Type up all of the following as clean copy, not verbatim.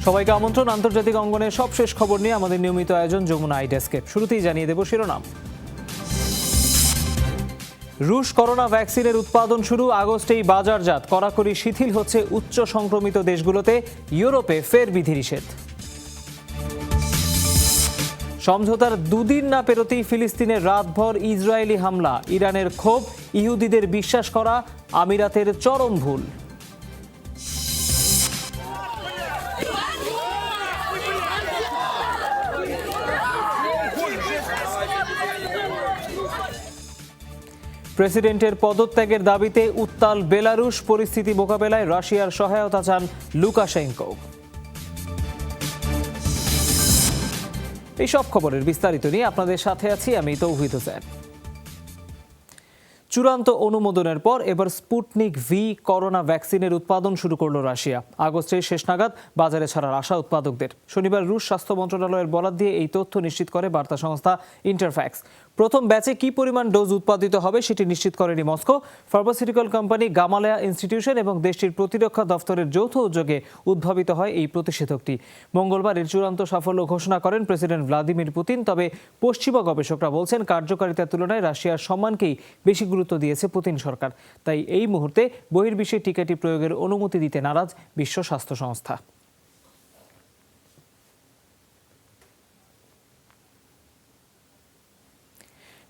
সবাইকে আমন্ত্রণ আন্তর্জাতিক অঙ্গনের সবশেষ খবর নিয়ে আমাদের নিয়মিত আয়োজন যমুনা আই ডেস্কে। শুরুতেই জানিয়ে দেব শিরোনাম। রুশ করোনা ভ্যাকসিনের উৎপাদন শুরু, আগস্টেই বাজারজাত। কড়াকড়ি শিথিল হচ্ছে উচ্চ সংক্রমিত দেশগুলোতে, ইউরোপে ফের বিধিনিষেধ। সমঝোতার দুদিন না পেরোতেই ফিলিস্তিনের রাতভর ইসরায়েলি হামলা, ইরানের ক্ষোভ, ইহুদিদের বিশ্বাস করা আমিরাতের চরম ভুল। প্রেসিডেন্টের পদত্যাগের দাবিতে উত্তাল বেলারুশ, পরিস্থিতি মোকাবেলায় রাশিয়ার সহায়তা চান লুকাশেঙ্কো। এই সব খবরের বিস্তারিত নিয়ে আপনাদের সাথে আছি আমি তৌহিদ হোসেন। চূড়ান্ত অনুমোদনের পর এবার স্পুটনিক ভি করোনা ভ্যাকসিনের উৎপাদন শুরু করল রাশিয়া। আগস্টের শেষ নাগাদ বাজারে ছাড়ার আশা উৎপাদকদের। শনিবার রুশ স্বাস্থ্য মন্ত্রণালয়ের বরাত দিয়ে এই তথ্য নিশ্চিত করে বার্তা সংস্থা ইন্টারফ্যাক্স। প্রথম ব্যাচে কি পরিমাণ ডোজ উৎপাদিত হবে সেটি নিশ্চিত করেনি Moscow. Pharmaceutical company Gamaleya institution এবং দেশটির প্রতিরক্ষা দফতরের যৌথ উদ্যোগে উদ্ভাবিত হয় এই প্রতিষেধকটি। মঙ্গলবার এর চূড়ান্ত সাফল্য ঘোষণা করেন প্রেসিডেন্ট ভ্লাদিমির পুতিন। তবে পশ্চিমা গবেষকরা বলছেন, কার্যকারিতার তুলনায় রাশিয়ার সম্মানকেই বেশি গুরুত্ব দিয়েছে পুতিন সরকার। তাই এই মুহূর্তে বহির্বিশ্বে টিকাটি প্রয়োগের অনুমতি দিতে নারাজ বিশ্ব স্বাস্থ্য সংস্থা।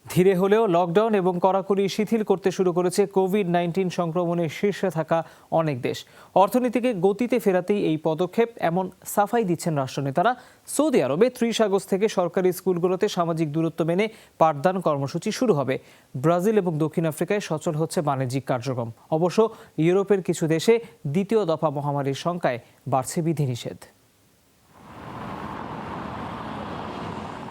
ধীরে হলেও লকডাউন এবং কড়াকড়ি শিথিল করতে শুরু করেছে কোভিড-19 সংক্রমণের শীর্ষে থাকা অনেক দেশ। অর্থনীতিকে গতিতে ফেরাতেই এই পদক্ষেপ, এমন সাফাই দিচ্ছেন রাষ্ট্রনেতারা। সৌদি আরবে 30 আগস্ট থেকে সরকারি স্কুলগুলোতে সামাজিক দূরত্ব মেনে পাঠদান কর্মসূচি শুরু হবে। ব্রাজিল এবং দক্ষিণ আফ্রিকায় সচল হচ্ছে বাণিজ্যিক কার্যক্রম। অবশ্য ইউরোপের কিছু দেশে দ্বিতীয় দফা মহামারীর শঙ্কায় বাড়ছে বিধিনিষেধ।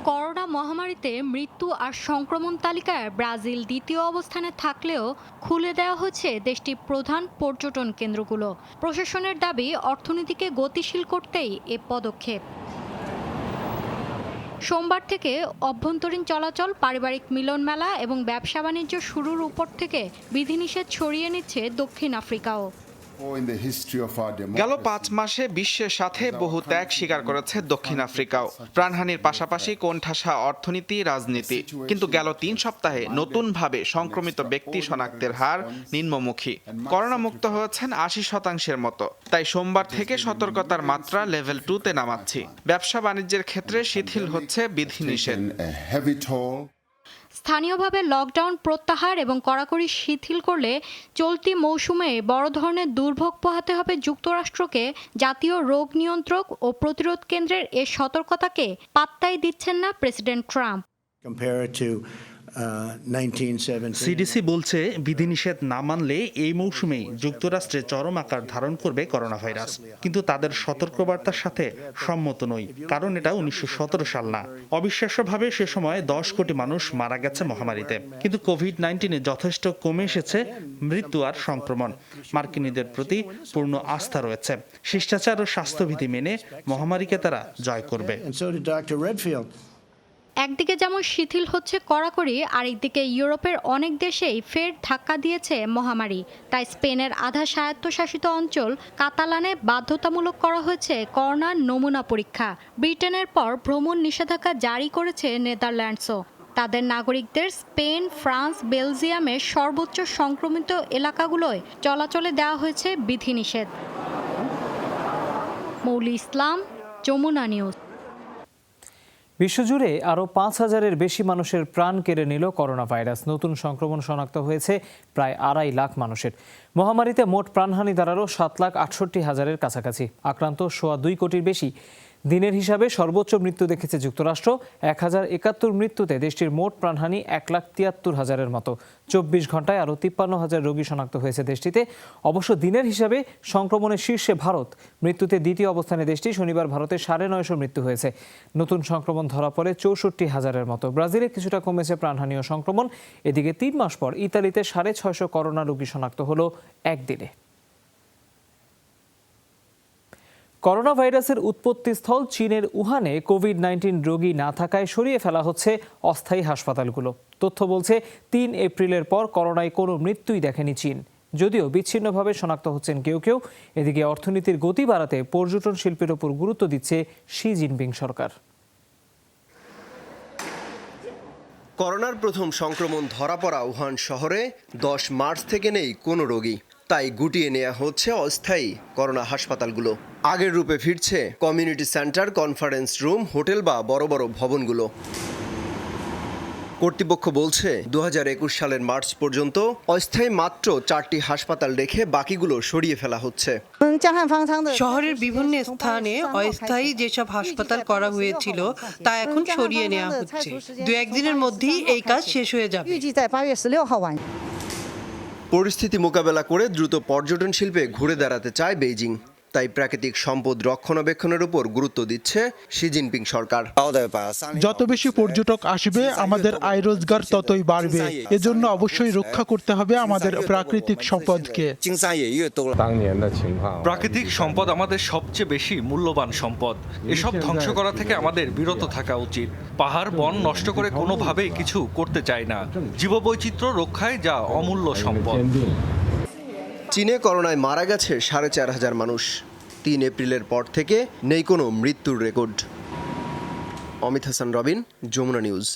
করোনা মহামারীতে মৃত্যু আর সংক্রমণ তালিকায় ব্রাজিল দ্বিতীয় অবস্থানে থাকলেও খুলে দেওয়া হচ্ছে দেশটির প্রধান পর্যটন কেন্দ্রগুলো। প্রশাসনের দাবি, অর্থনীতিকে গতিশীল করতেই এ পদক্ষেপ। সোমবার থেকে অভ্যন্তরীণ চলাচল, পারিবারিক মিলন মেলা এবং ব্যবসা বাণিজ্য শুরুর উপর থেকে বিধিনিষেধ ছড়িয়ে নিচ্ছে দক্ষিণ আফ্রিকাও। গেল 5 মাসে বিশ্বের সাথে বহু ত্যাগ স্বীকার করেছে দক্ষিণ আফ্রিকাও। প্রাণহানির পাশাপাশি কোণঠাসা অর্থনীতি, রাজনীতি। কিন্তু গেল 3 সপ্তাহে নতুনভাবে সংক্রমিত ব্যক্তি শনাক্তের হার নিম্নমুখী। করোনা মুক্ত হয়েছেন 80% মতো। তাই সোমবার থেকে সতর্কতার মাত্রা লেভেল 2-তে নামাচ্ছি। ব্যবসা বাণিজ্যের ক্ষেত্রে শিথিল হচ্ছে বিধিনিষেধ। স্থানীয়ভাবে লকডাউন প্রত্যাহার এবং কড়াকড়ি শিথিল করলে চলতি মৌসুমে বড় ধরনের দুর্ভোগ পোহাতে হবে যুক্তরাষ্ট্রকে। জাতীয় রোগ নিয়ন্ত্রক ও প্রতিরোধ কেন্দ্রের এ সতর্কতাকে পাত্তাই দিচ্ছেন না প্রেসিডেন্ট ট্রাম্প। সিডিসি বলছে, বিধিনিষেধ না মানলে এই মৌসুমেই যুক্তরাষ্ট্রে চরম আকার ধারণ করবে করোনা ভাইরাস। কিন্তু তাদের সতর্কবার্তার সাথে সম্মত নই, কারণ এটা 1917 সাল না। অবিশ্বাস্যভাবে সে সময় 10 কোটি মানুষ মারা গেছে মহামারীতে। কিন্তু কোভিড-19 যথেষ্ট কমে এসেছে মৃত্যু আর সংক্রমণ। মার্কিনীদের প্রতি পূর্ণ আস্থা রয়েছে। শিষ্টাচার ও স্বাস্থ্যবিধি মেনে মহামারীকে তারা জয় করবে। একদিকে যেমন শিথিল হচ্ছে কড়াকড়ি, আরেকদিকে ইউরোপের অনেক দেশেই ফের ধাক্কা দিয়েছে মহামারী। তাই স্পেনের আধা স্বায়ত্তশাসিত অঞ্চল কাতালানে বাধ্যতামূলক করা হয়েছে করোনার নমুনা পরীক্ষা। ব্রিটেনের পর ভ্রমণ নিষেধাজ্ঞা জারি করেছে নেদারল্যান্ডসও। তাদের নাগরিকদের স্পেন, ফ্রান্স, বেলজিয়ামের সর্বোচ্চ সংক্রমিত এলাকাগুলোয় চলাচলে দেওয়া হয়েছে বিধিনিষেধ। মৌলি ইসলাম, যমুনা নিউজ। বিশ্বজুড়ে আরও 5,000-এর বেশি মানুষের প্রাণ কেড়ে নিল করোনা ভাইরাস। নতুন সংক্রমণ শনাক্ত হয়েছে প্রায় 2.5 লাখ মানুষের। মহামারীতে মোট প্রাণহানি দাঁড়ালো 7,68,000-এর কাছাকাছি। আক্রান্ত 2.25 কোটির বেশি। দিনের হিসাবে সর্বোচ্চ মৃত্যু দেখেছে যুক্তরাষ্ট্র। 1071 মৃত্যুতে দেশটির মোট প্রাণহানি 1,73,000-এর মতো। 24 ঘন্টায় আরও 53,000 রোগী শনাক্ত হয়েছে দেশটিতে। অবশ্য দিনের হিসাবে সংক্রমণের শীর্ষে ভারত। মৃত্যুতে দ্বিতীয় অবস্থানে দেশটি। শনিবার ভারতে 950 মৃত্যু হয়েছে। নতুন সংক্রমণ ধরা পড়ে 64,000-এর মতো। ব্রাজিলে কিছুটা কমেছে প্রাণহানি ও সংক্রমণ। এদিকে 3 মাস পর ইতালিতে 650 করোনা রোগী শনাক্ত হলো একদিনে। করোনা ভাইরাসের উৎপত্তিস্থল চীনের উহানে কোভিড-19 রোগী না থাকায় সরিয়ে ফেলা হচ্ছে অস্থায়ী হাসপাতালগুলো। তথ্য বলছে 3 এপ্রিলের পর করোনায় কোনো মৃত্যুই দেখেনি চীন। যদিও বিচ্ছিন্নভাবে শনাক্ত হচ্ছেন কেউ কেউ। এদিকে অর্থনীতির গতি বাড়াতে পর্যটন শিল্পের ওপর গুরুত্ব দিচ্ছে শি জিনপিং সরকার। করোনার প্রথম সংক্রমণ ধরা পড়া উহান শহরে 10 মার্চ থেকে নেই কোনো রোগী, তাই গুটিয়ে নেওয়া হচ্ছে অস্থায়ী করোনা হাসপাতালগুলো। আগের রূপে ফিরছে community centre, conference room, hotel বা বড় বড় ভবনগুলো। কর্তৃপক্ষ বলছে 2021 সালের মার্চ পর্যন্ত অস্থায়ী মাত্র 4টি হাসপাতাল রেখে বাকিগুলো সরিয়ে ফেলা হচ্ছে। শহরের বিভিন্ন স্থানে অস্থায়ী যেসব হাসপাতাল করা হয়েছিল তা এখন সরিয়ে নেওয়া হচ্ছে। 2-1 দিনের মধ্যেই এই কাজ শেষ হয়ে যাবে। পরিস্থিতি মোকাবেলা করে দ্রুত পর্যটন শিল্পে ঘুরে দাঁড়াতে চায় বেইজিং। তাই প্রাকৃতিক সম্পদ রক্ষণাবেক্ষণের উপর গুরুত্ব দিচ্ছে শি জিনপিং সরকার। যত বেশি পর্যটক আসবে আমাদের আয় রোজগার ততই বাড়বে। এজন্য অবশ্যই রক্ষা করতে হবে আমাদের প্রাকৃতিক সম্পদকে। প্রাকৃতিক সম্পদ আমাদের সবচেয়ে বেশি মূল্যবান সম্পদ। এসব ধ্বংস করা থেকে আমাদের বিরত থাকা উচিত। পাহাড় বন নষ্ট করে কোনোভাবেই কিছু করতে চাই না। জীববৈচিত্র্য রক্ষায় যা অমূল্য সম্পদ। চীনে করোনায় মারা গেছে 4,500 মানুষ। 3 এপ্রিলের পর থেকে নেই কোনো মৃত্যুর রেকর্ড। অমিত হাসান রবিন, যমুনা নিউজ।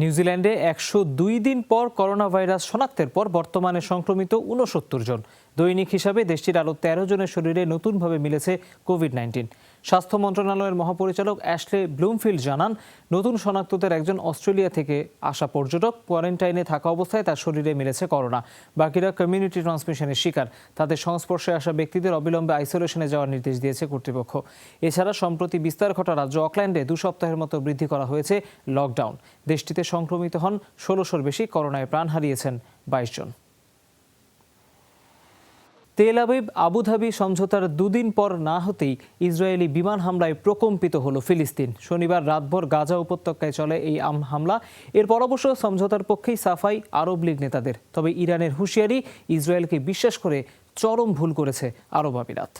নিউজিল্যান্ডে 102 দিন পর করোনা ভাইরাস শনাক্তের পর বর্তমানে সংক্রমিত 69 জন। দৈনিক হিসাবে দেশটির আরও 13 জনের শরীরে নতুনভাবে মিলেছে কোভিড-19। স্বাস্থ্য মন্ত্রণালয়ের মহাপরিচালক অ্যাশলে ব্লুমফিল্ড জানান, নতুন শনাক্তদের একজন অস্ট্রেলিয়া থেকে আসা পর্যটক। কোয়ারেন্টাইনে থাকা অবস্থায় তার শরীরে মিলেছে করোনা। বাকিরা কমিউনিটি ট্রান্সমিশনের শিকার। তাদের সংস্পর্শে আসা ব্যক্তিদের অবিলম্বে আইসোলেশনে যাওয়ার নির্দেশ দিয়েছে কর্তৃপক্ষ। এছাড়া সম্প্রতি বিস্তার ঘটা রাজ্য অকল্যান্ডে 2 সপ্তাহের মতো বৃদ্ধি করা হয়েছে লকডাউন। দেশটিতে সংক্রমিত হন 1600-র বেশি। করোনায় প্রাণ হারিয়েছেন 22 জন। তেল আবিব আবুধাবি সমঝোতার 2 দিন পর না হতেই ইসরায়েলি বিমান হামলায় প্রকম্পিত হলো ফিলিস্তিন। শনিবার রাতভর গাজা উপত্যকায় চলে এই হামলা। এরপর অবশ্য সমঝোতার পক্ষেই সাফাই আরব লীগ নেতাদের। তবে ইরানের হুঁশিয়ারি, ইসরায়েলকে বিশ্বাস করে চরম ভুল করেছে আরব আমিরাত।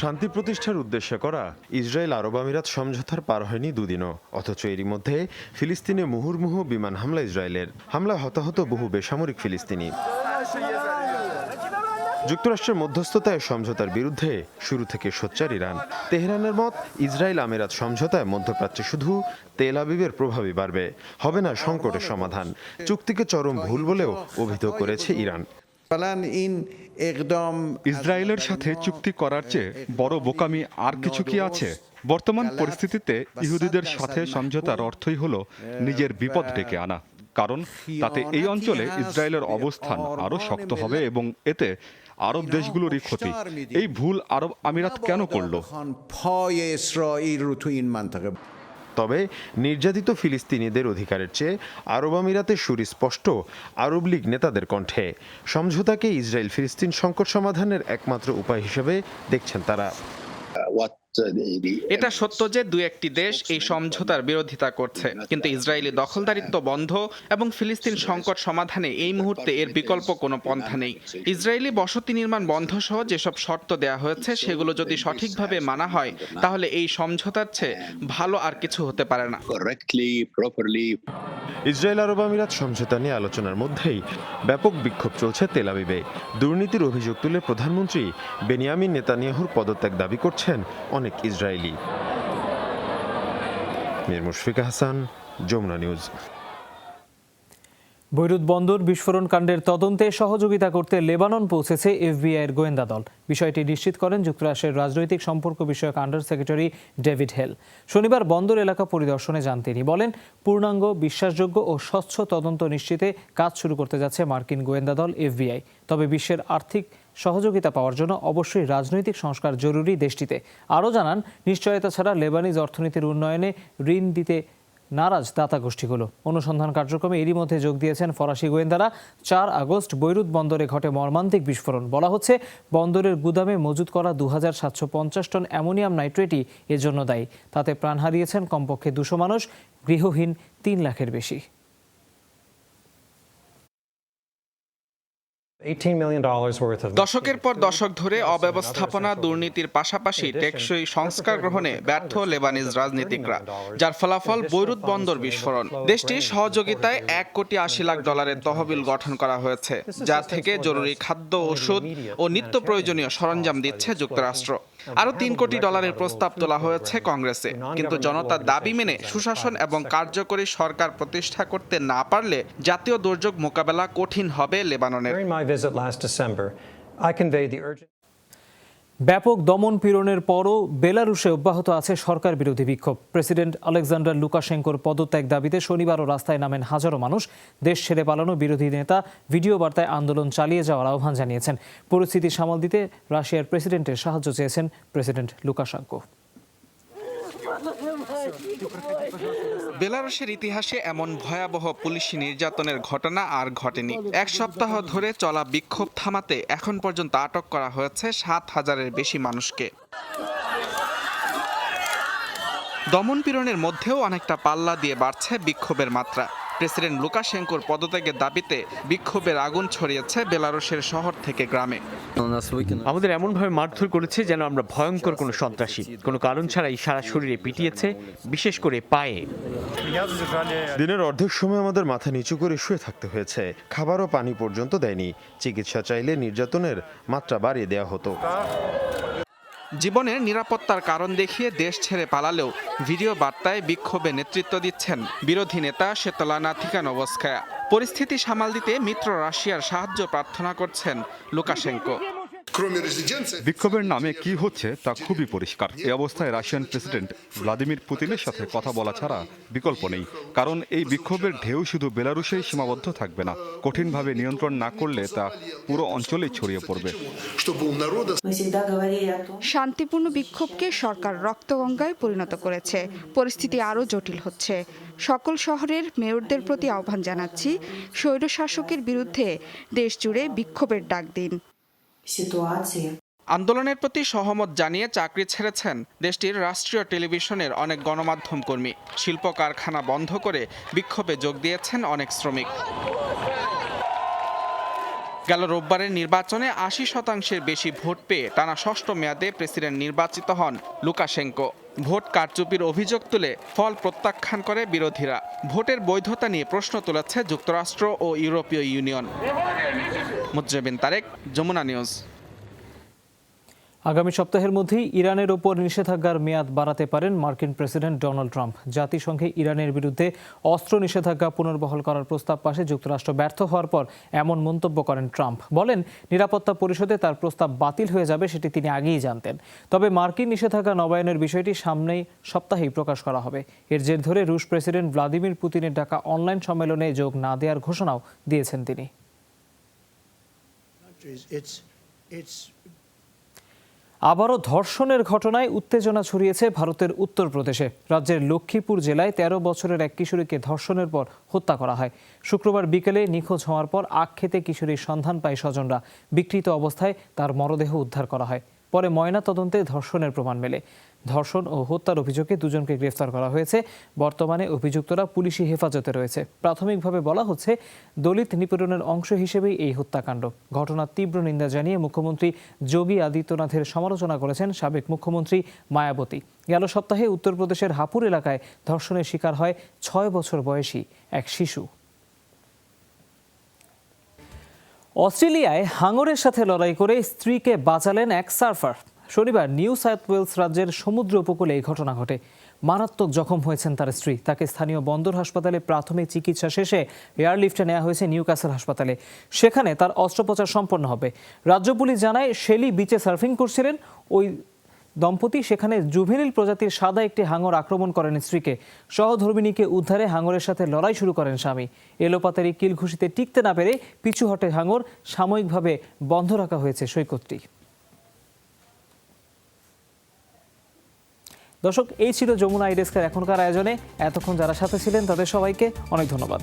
শান্তি প্রতিষ্ঠার উদ্দেশ্যে করা ইসরায়েল আরব আমিরাত সমঝোতার পার হয়নি 2 দিনও, অথচ এরই মধ্যে ফিলিস্তিনে মুহুর্মুহু বিমান হামলা ইসরায়েলের। হামলায় হতাহত বহু বেসামরিক ফিলিস্তিনি। যুক্তরাষ্ট্রের মধ্যস্থতায় সমঝোতার বিরুদ্ধে শুরু থেকে সোচ্চার ইরান। তেহরানের মত, ইসরায়েল আমিরাত সমঝোতায় মধ্যপ্রাচ্যে শুধু তেল আবিবের প্রভাবই বাড়বে, হবে না সংকটের সমাধান। চুক্তিকে চরম ভুল বলেও অভিযোগ করেছে ইরান। ইসরায়েলের সাথে চুক্তি করার চেয়ে বড় বোকামি আর কিছু কি আছে? বর্তমান পরিস্থিতিতে ইহুদিদের সাথে সমঝোতার অর্থই হলো নিজের বিপদ ডেকে আনা, কারণ তাতে এই অঞ্চলে ইসরায়েলের অবস্থান আরও শক্ত হবে এবং এতে আরব দেশগুলোরই ক্ষতি। এই ভুল আরব আমিরাত কেন করল? তবে নির্যাতিত ফিলিস্তিনিদের অধিকারের চেয়ে আরব আমিরাতের সুস্পষ্ট আরব লীগ নেতাদের কণ্ঠে। সমঝোতাকে ইসরায়েল ফিলিস্তিন সংকট সমাধানের একমাত্র উপায় হিসেবে দেখছেন তারা। এটা সত্য যে 2-1টি দেশ এই সমঝোতার বিরোধিতা করছে, কিন্তু ইসরায়েলি দখলদারিত্ব বন্ধ এবং ফিলিস্তিন সংকট সমাধানে এই মুহূর্তে এর বিকল্প কোনো পন্থা নেই। ইসরায়েলি বসতি নির্মাণ বন্ধ সহ যেসব শর্ত দেয়া হয়েছে সেগুলো যদি সঠিকভাবে মানা হয় তাহলে এই সমঝোতার চেয়ে ভালো আর কিছু হতে পারে না। ইসরায়েল আরব আমিরাত সমঝোতা নিয়ে আলোচনার মধ্যেই ব্যাপক বিক্ষোভ চলছে তেল আবিবে। দুর্নীতির অভিযোগ তুলে প্রধানমন্ত্রী বেনিয়ামিন নেতানিয়াহুর পদত্যাগ দাবি করছেন অনেক Israeli. Mir Mushfika Hasan, Jamuna news. Beirut বন্দর বিস্ফোরণ কাণ্ডের তদন্তে সহযোগিতা করতে লেবানন পৌঁছেছে এফবিআইয়ের গোয়েন্দা দল। বিষয়টি নিশ্চিত করেন যুক্তরাষ্ট্রের রাজনৈতিক সম্পর্ক বিষয়ক আন্ডার সেক্রেটারি ডেভিড হেল। শনিবার বন্দর এলাকা পরিদর্শনে যান তিনি। বলেন, পূর্ণাঙ্গ, বিশ্বাসযোগ্য ও স্বচ্ছ তদন্ত নিশ্চিতে কাজ শুরু করতে যাচ্ছে মার্কিন গোয়েন্দা দল এফবিআই। তবে বিশ্বের আর্থিক সহযোগিতা পাওয়ার জন্য অবশ্যই রাজনৈতিক সংস্কার জরুরি দেশটিতে। আরও জানান, নিশ্চয়তা ছাড়া লেবানিজ অর্থনীতির উন্নয়নে ঋণ দিতে নারাজ দাতা গোষ্ঠীগুলো। অনুসন্ধান কার্যক্রমে এরই মধ্যে যোগ দিয়েছেন ফরাসি গোয়েন্দারা। 4 আগস্ট বৈরুত বন্দরে ঘটে মর্মান্তিক বিস্ফোরণ। বলা হচ্ছে, বন্দরের গুদামে মজুত করা 2750 টন অ্যামোনিয়াম নাইট্রেটই এর জন্য দায়ী। তাতে প্রাণ হারিয়েছেন কমপক্ষে 200 মানুষ, গৃহহীন 3 লাখের বেশি। দশকের পর দশক ধরে অব্যবস্থাপনা, দুর্নীতির পাশাপাশি টেকসই সংস্কার গ্রহণে ব্যর্থ লেবানিজ রাজনীতিকরা, যার ফলাফল বৈরুত বন্দর বিস্ফোরণ। দেশটির সহযোগিতায় $1.80 কোটি তহবিল গঠন করা হয়েছে, যা থেকে জরুরি খাদ্য, ওষুধ ও নিত্য প্রয়োজনীয় সরঞ্জাম দিচ্ছে যুক্তরাষ্ট্র। আরও $3 কোটি প্রস্তাব তোলা হয়েছে কংগ্রেসে, কিন্তু জনতার দাবি মেনে সুশাসন এবং কার্যকরী সরকার প্রতিষ্ঠা করতে না পারলে জাতীয় দুর্যোগ মোকাবেলা কঠিন হবে লেবাননের। ব্যাপক দমন পীড়নের পরও বেলারুশে অব্যাহত আছে সরকার বিরোধী বিক্ষোভ। প্রেসিডেন্ট আলেকজান্ডার লুকাশেঙ্কোর পদত্যাগ দাবিতে শনিবারও রাস্তায় নামেন হাজারো মানুষ। দেশ ছেড়ে পালানো বিরোধী নেতা ভিডিও বার্তায় আন্দোলন চালিয়ে যাওয়ার আহ্বান জানিয়েছেন। পরিস্থিতি সামাল দিতে রাশিয়ার প্রেসিডেন্টের সাহায্য চেয়েছেন প্রেসিডেন্ট লুকাশেঙ্কো। বেলারুশের ইতিহাসে এমন ভয়াবহ পুলিশি নির্যাতনের ঘটনা আর ঘটেনি। এক সপ্তাহ ধরে চলা বিক্ষোভ থামাতে এখন পর্যন্ত আটক করা হয়েছে 7,000-এর বেশি মানুষকে। দমনপীড়নের মধ্যেও অনেকটা পাল্লা দিয়ে বাড়ছে বিক্ষোভের মাত্রা। প্রেসিডেন্ট লুকাশেঙ্কোর পদত্যাগের দাবিতে বিক্ষোভের আগুন ছড়িয়েছে বেলারুশের শহর থেকে গ্রামে। আমাদের এমনভাবে মারধর করেছে যেন আমরা ভয়ঙ্কর কোনো সন্ত্রাসী। কোনো কারণ ছাড়াই সারা শরীরে পিটিয়েছে, বিশেষ করে পায়ে। দিনের অর্ধেক সময় আমাদের মাথা নিচু করে শুয়ে থাকতে হয়েছে। খাবার ও পানি পর্যন্ত দেয়নি। চিকিৎসা চাইলে নির্যাতনের মাত্রা বাড়িয়ে দেওয়া হতো। জীবনের নিরাপত্তার কারণ দেখিয়ে দেশ ছেড়ে পালালেও ভিডিও বার্তায় বিক্ষোভে নেতৃত্ব দিচ্ছেন বিরোধী নেতা সেতলানা তিখানোভস্কায়া। পরিস্থিতি সামাল দিতে মিত্র রাশিয়ার সাহায্য প্রার্থনা করছেন লুকাশেঙ্কো। বিক্ষোভের নামে কি হচ্ছে তা খুবই পরিষ্কার। এই অবস্থায় রাশিয়ান প্রেসিডেন্ট ভ্লাদিমির পুতিনের সাথে কথা বলা ছাড়া বিকল্প নেই। কারণ এই বিক্ষোভের ঢেউ শুধু বেলারুশেই সীমাবদ্ধ থাকবে না। কঠিনভাবে নিয়ন্ত্রণ না করলে তা পুরো অঞ্চলেই ছড়িয়ে পড়বে। শান্তিপূর্ণ বিক্ষোভকে সরকার রক্তগঙ্গায় পরিণত করেছে। পরিস্থিতি আরও জটিল হচ্ছে। সকল শহরের মেয়রদের প্রতি আহ্বান জানাচ্ছি, স্বৈরশাসকের বিরুদ্ধে দেশ জুড়ে বিক্ষোভের ডাক দিন। আন্দোলনের প্রতি সহমত জানিয়ে চাকরি ছেড়েছেন দেশটির রাষ্ট্রীয় টেলিভিশনের অনেক গণমাধ্যম কর্মী। শিল্প কারখানা বন্ধ করে বিক্ষোভে যোগ দিয়েছেন অনেক শ্রমিক। গেল রোববারের নির্বাচনে 80%-এর বেশি ভোট পেয়ে টানা ষষ্ঠ মেয়াদে প্রেসিডেন্ট নির্বাচিত হন লুকাশেঙ্কো। ভোট কারচুপির অভিযোগ তুলে ফল প্রত্যাখ্যান করে বিরোধীরা। ভোটের বৈধতা নিয়ে প্রশ্ন তুলেছে যুক্তরাষ্ট্র ও ইউরোপীয় ইউনিয়ন। মুজ্জেবিন তারেক, যমুনা নিউজ। আগামী সপ্তাহের মধ্যেই ইরানের ওপর নিষেধাজ্ঞার মেয়াদ বাড়াতে পারেন মার্কিন প্রেসিডেন্ট ডোনাল্ড ট্রাম্প। জাতিসংঘে ইরানের বিরুদ্ধে অস্ত্র নিষেধাজ্ঞা পুনর্বহাল করার প্রস্তাব পাশে যুক্তরাষ্ট্র ব্যর্থ হওয়ার পর এমন মন্তব্য করেন ট্রাম্প। বলেন, নিরাপত্তা পরিষদে তার প্রস্তাব বাতিল হয়ে যাবে সেটি তিনি আগেই জানতেন। তবে মার্কিন নিষেধাজ্ঞা নবায়নের বিষয়টি সামনেই সপ্তাহেই প্রকাশ করা হবে। এর জের ধরে রুশ প্রেসিডেন্ট ভ্লাদিমির পুতিনের ডাকা অনলাইন সম্মেলনে যোগ না দেওয়ার ঘোষণাও দিয়েছেন তিনি। আবারও ধর্ষণের ঘটনায় উত্তেজনা ছড়িয়েছে ভারতের উত্তরপ্রদেশে। রাজ্যের লক্ষ্মীপুর জেলায় 13 বছরের এক কিশোরীকে ধর্ষণের পর হত্যা করা হয়। শুক্রবার বিকেলে নিখোঁজ হওয়ার পর আখ খেতে কিশোরীর সন্ধান পায় স্বজনরা। বিকৃত অবস্থায় তার মরদেহ উদ্ধার করা হয়। পরে ময়না তদন্তে ধর্ষণের প্রমাণ মেলে। ধর্ষণ ও হত্যার অভিযোগে দুজনকে গ্রেফতার করা হয়েছে। বর্তমানে অভিযুক্তরা পুলিশি হেফাজতে রয়েছে। প্রাথমিকভাবে বলা হচ্ছে, দলিত নিপীড়নের অংশ হিসেবেই এই হত্যাকাণ্ড। ঘটনার তীব্র নিন্দা জানিয়ে মুখ্যমন্ত্রী যোগী আদিত্যনাথের সমালোচনা করেছেন সাবেক মুখ্যমন্ত্রী মায়াবতী। গেল সপ্তাহে উত্তরপ্রদেশের হাপুর এলাকায় ধর্ষণের শিকার হয় 6 বছর বয়সী এক শিশু। অস্ট্রেলিয়ায় হাঙরের সাথে লড়াই করে স্ত্রীকে বাঁচালেন এক সার্ফার। শনিবার নিউ সাউথ ওয়েলস রাজ্যের সমুদ্র উপকূলে এই ঘটনা ঘটে। মারাত্মক জখম হয়েছেন তার স্ত্রী। তাকে স্থানীয় বন্দর হাসপাতালে প্রাথমিক চিকিৎসা শেষে এয়ারলিফটে নেওয়া হয়েছে নিউক্যাসল হাসপাতালে। সেখানে তার অস্ত্রোপচার সম্পন্ন হবে। রাজ্য পুলিশ জানায়, শেলি বিচে সার্ফিং করছিলেন ওই দম্পতি। সেখানে জুভেনিল প্রজাতির সাদা একটি হাঙর আক্রমণ করেন স্ত্রীকে। সহধর্মিণীকে উদ্ধারে হাঙরের সাথে লড়াই শুরু করেন স্বামী। এলোপাতারি কিল ঘুষিতে টিকতে না পেরে পিছু হটে হাঙর। সাময়িকভাবে বন্ধ রাখা হয়েছে সৈকতটি। দর্শক, এই ছিল যমুনা আই ডেস্কের এখনকার আয়োজনে। এতক্ষণ যারা সাথে ছিলেন তাদের সবাইকে অনেক ধন্যবাদ।